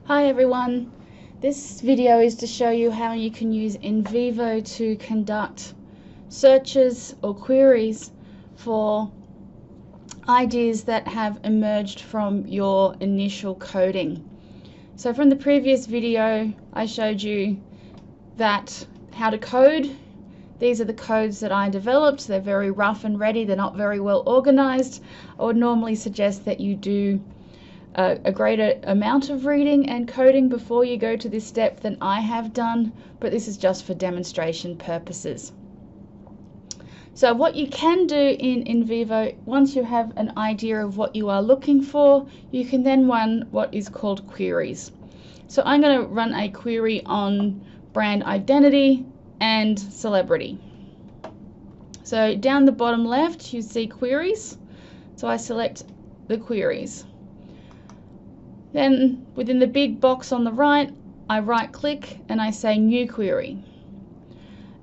Hi everyone, this video is to show you how you can use Nvivo to conduct searches or queries for ideas that have emerged from your initial coding. So from the previous video I showed you that how to code. These are the codes that I developed. They're very rough and ready, they're not very well organized. I would normally suggest that you do a greater amount of reading and coding before you go to this step than I have done, but this is just for demonstration purposes. So what you can do in Nvivo, once you have an idea of what you are looking for, you can then run what is called queries. So I'm going to run a query on brand identity and celebrity. So down the bottom left you see queries, so I select the queries. Then within the big box on the right, I right click and I say new query.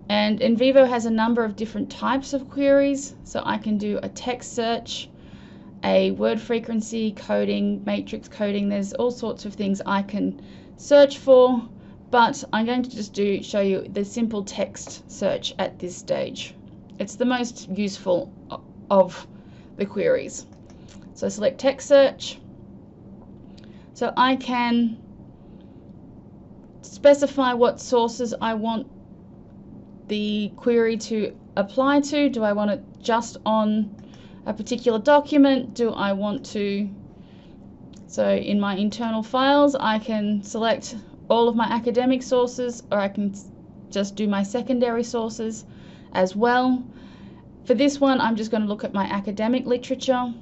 And Nvivo has a number of different types of queries, so I can do a text search, a word frequency coding, matrix coding. There's all sorts of things I can search for, but I'm going to just show you the simple text search at this stage. It's the most useful of the queries. So select text search. So I can specify what sources I want the query to apply to. Do I want it just on a particular document? Do I want to, so in my internal files, I can select all of my academic sources, or I can just do my secondary sources as well. For this one, I'm just going to look at my academic literature.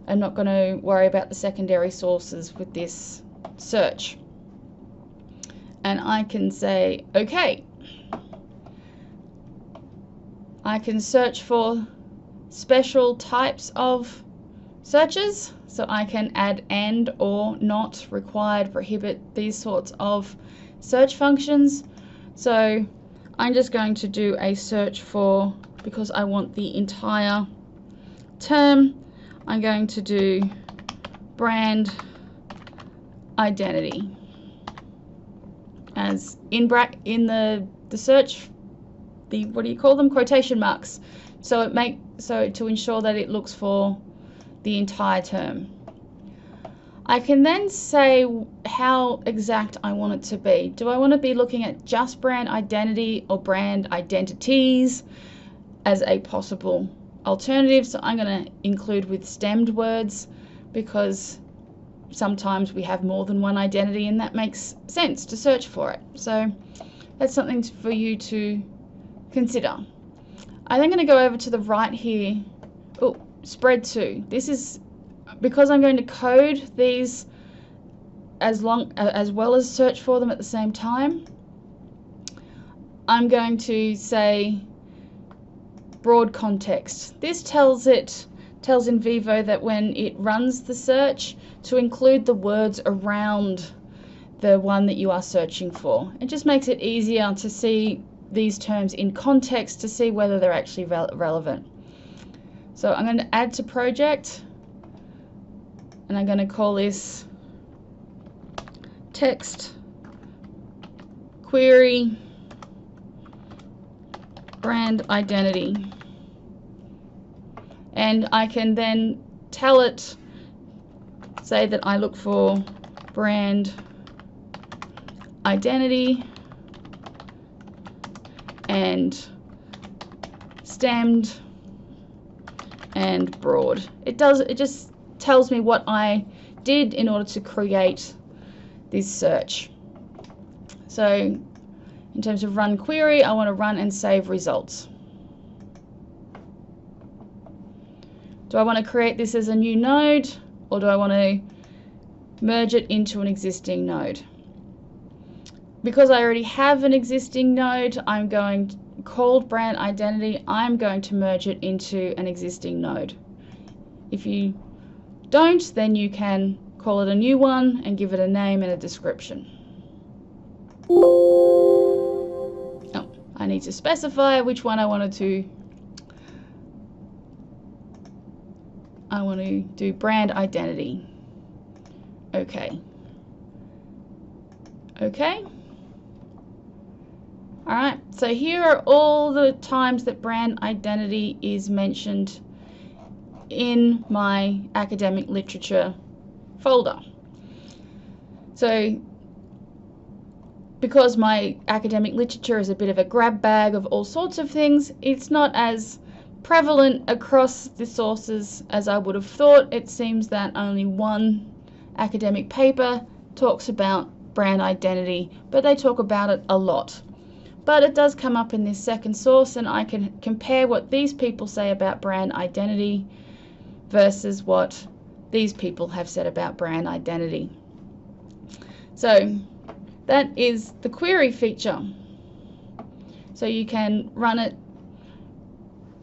I'm not going to worry about the secondary sources with this search. And I can say, okay. I can search for special types of searches. So I can add and, or, not, required, prohibit, these sorts of search functions. So I'm just going to do a search for, because I want the entire term, I'm going to do brand identity as in the search, the, what do you call them, quotation marks, so to ensure that it looks for the entire term. I can then say how exact I want it to be. Do I want to be looking at just brand identity or brand identities as a possible alternative? So I'm going to include with stemmed words, because sometimes we have more than one identity and that makes sense to search for it. So that's something for you to consider. I'm then going to go over to the right here. Oh, spread to. This is because I'm going to code these as well as search for them at the same time. I'm going to say broad context. This tells Nvivo that when it runs the search to include the words around the one that you are searching for. It just makes it easier to see these terms in context, to see whether they're actually relevant. So I'm going to add to project, and I'm going to call this text query brand identity. And I can then tell it, say that I look for brand identity and stemmed and broad. It just tells me what I did in order to create this search. So in terms of run query, I want to run and save results. Do I want to create this as a new node, or do I want to merge it into an existing node? Because I already have an existing node, I'm going to called brand identity, I'm going to merge it into an existing node. If you don't, then you can call it a new one and give it a name and a description. Oh, I need to specify which one I want to do brand identity. Okay. Okay. Alright, so here are all the times that brand identity is mentioned in my academic literature folder. So because my academic literature is a bit of a grab bag of all sorts of things, it's not as prevalent across the sources as I would have thought. It seems that only one academic paper talks about brand identity, but they talk about it a lot. But it does come up in this second source, and I can compare what these people say about brand identity versus what these people have said about brand identity. So that is the query feature. So you can run it,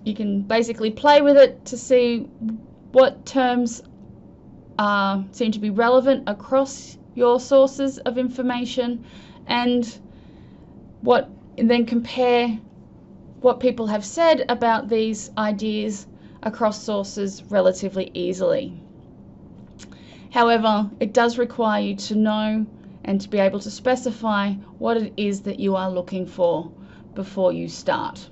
you can basically play with it to see what terms seem to be relevant across your sources of information, and then compare what people have said about these ideas across sources relatively easily. However, it does require you to know and to be able to specify what it is that you are looking for before you start.